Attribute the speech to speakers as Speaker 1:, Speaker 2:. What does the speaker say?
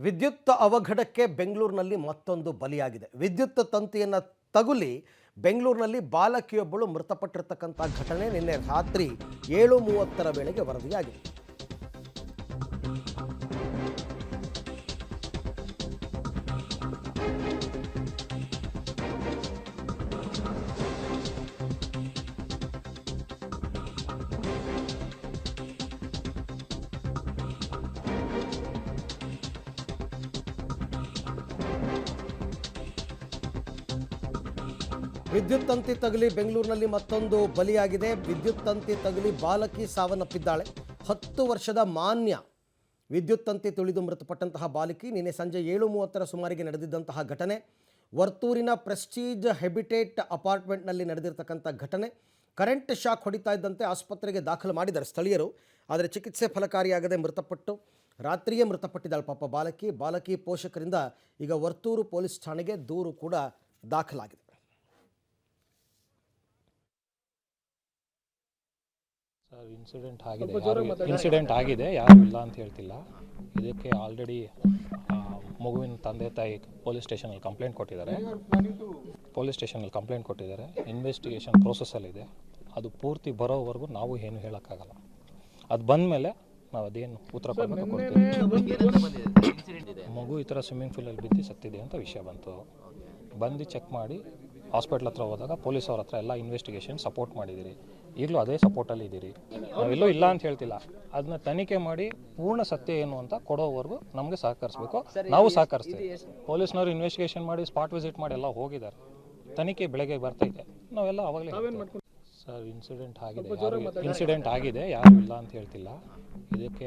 Speaker 1: ವಿದ್ಯುತ್ ಅವಘಡಕ್ಕೆ ಬೆಂಗಳೂರಿನಲ್ಲಿ ಮತ್ತೊಂದು ಬಲಿಯಾಗಿದೆ. ವಿದ್ಯುತ್ ತಂತಿಯನ್ನು ತಗುಲಿ ಬೆಂಗಳೂರಿನಲ್ಲಿ ಬಾಲಕಿಯೊಬ್ಬಳು ಮೃತಪಟ್ಟಿರತಕ್ಕಂಥ ಘಟನೆ ನಿನ್ನೆ ರಾತ್ರಿ 7:30 ವೇಳೆಗೆ ವರದಿಯಾಗಿದೆ. ವಿದ್ಯುತ್ ತಂತಿ ತಗುಲಿ ಬೆಂಗಳೂರಿನಲ್ಲಿ ಮತ್ತೊಂದು ಬಲಿಯಾಗಿದೆ. ವಿದ್ಯುತ್ ತಂತಿ ತಗುಲಿ ಬಾಲಕಿ ಸಾವನ್ನಪ್ಪಿದ್ದಾಳೆ. 10 ವರ್ಷದ ಮಾನ್ಯ ವಿದ್ಯುತ್ ತಂತಿ ತುಳಿದು ಮೃತಪಟ್ಟಂತಹ ಬಾಲಕಿ ನಿನ್ನೆ ಸಂಜೆ 7:30 ಸುಮಾರಿಗೆ ನಡೆದಿದ್ದಂತಹ ಘಟನೆ. ವರ್ತೂರಿನ ಪ್ರೆಸ್ಟೀಜ್ ಹೆಬಿಟೇಟ್ ಅಪಾರ್ಟ್ಮೆಂಟ್ನಲ್ಲಿ ನಡೆದಿರ್ತಕ್ಕಂಥ ಘಟನೆ. ಕರೆಂಟ್ ಶಾಕ್ ಹೊಡಿತಾ ಇದ್ದಂತೆ ಆಸ್ಪತ್ರೆಗೆ ದಾಖಲು ಮಾಡಿದ್ದಾರೆ ಸ್ಥಳೀಯರು. ಆದರೆ ಚಿಕಿತ್ಸೆ ಫಲಕಾರಿಯಾಗದೆ ಮೃತಪಟ್ಟು ರಾತ್ರಿಯೇ ಮೃತಪಟ್ಟಿದ್ದಾಳೆ ಪಾಪ ಬಾಲಕಿ ಪೋಷಕರಿಂದ ಈಗ ವರ್ತೂರು ಪೊಲೀಸ್ ಠಾಣೆಗೆ ದೂರು ಕೂಡ ದಾಖಲಾಗಿದೆ.
Speaker 2: ಸರ್ ಇನ್ಸಿಡೆಂಟ್ ಆಗಿದೆ, ಯಾರು ಇಲ್ಲ ಅಂತ ಹೇಳ್ತಿಲ್ಲ. ಇದಕ್ಕೆ ಆಲ್ರೆಡಿ ಮಗುವಿನ ತಂದೆ ತಾಯಿ ಪೊಲೀಸ್ ಸ್ಟೇಷನಲ್ಲಿ ಕಂಪ್ಲೇಂಟ್ ಕೊಟ್ಟಿದ್ದಾರೆ. ಇನ್ವೆಸ್ಟಿಗೇಷನ್ ಪ್ರೋಸೆಸ್ಸಲ್ಲಿದೆ. ಅದು ಪೂರ್ತಿ ಬರೋವರೆಗೂ ನಾವು ಏನು ಹೇಳೋಕ್ಕಾಗಲ್ಲ. ಅದು ಬಂದ ಮೇಲೆ ನಾವು ಅದೇನು ಉತ್ತರ ಕೊಡ್ತೀವಿ. ಮಗು ಈ ಥರ ಸ್ವಿಮ್ಮಿಂಗ್ ಪೂಲಲ್ಲಿ ಬಿದ್ದು ಸತ್ತಿದೆ ಅಂತ ವಿಷಯ ಬಂದು ಚೆಕ್ ಮಾಡಿ ಹಾಸ್ಪಿಟ್ಲ್ ಹತ್ರ ಹೋದಾಗ ಪೊಲೀಸ್ ಅವ್ರ ಹತ್ರ ಎಲ್ಲ ಇನ್ವೆಸ್ಟಿಗೇಷನ್ ಸಪೋರ್ಟ್ ಮಾಡಿದ್ದೀರಿ. ಈಗಲೂ ಅದೇ ಸಪೋರ್ಟಲ್ಲಿ ಇದ್ದೀರಿ. ನಾವೆಲ್ಲೂ ಇಲ್ಲ ಅಂತ ಹೇಳ್ತಿಲ್ಲ. ಅದನ್ನ ತನಿಖೆ ಮಾಡಿ ಪೂರ್ಣ ಸತ್ಯ ಏನು ಅಂತ ಕೊಡೋವರೆಗೂ ನಮಗೆ ಸಹಕರಿಸಬೇಕು, ನಾವು ಸಹಕರಿಸ್ತೀವಿ. ಪೊಲೀಸ್ನವರು ಇನ್ವೆಸ್ಟಿಗೇಷನ್ ಮಾಡಿ ಸ್ಪಾಟ್ ವಿಸಿಟ್ ಮಾಡಿ ಎಲ್ಲ ಹೋಗಿದ್ದಾರೆ. ತನಿಖೆ ಬೆಳಗ್ಗೆ ಬರ್ತೈತೆ, ನಾವೆಲ್ಲ ಅವಾಗಲೇ. ಸರ್ ಇನ್ಸಿಡೆಂಟ್ ಆಗಿದೆ, ಯಾರು ಇಲ್ಲ ಅಂತ ಹೇಳ್ತಿಲ್ಲ. ಇದಕ್ಕೆ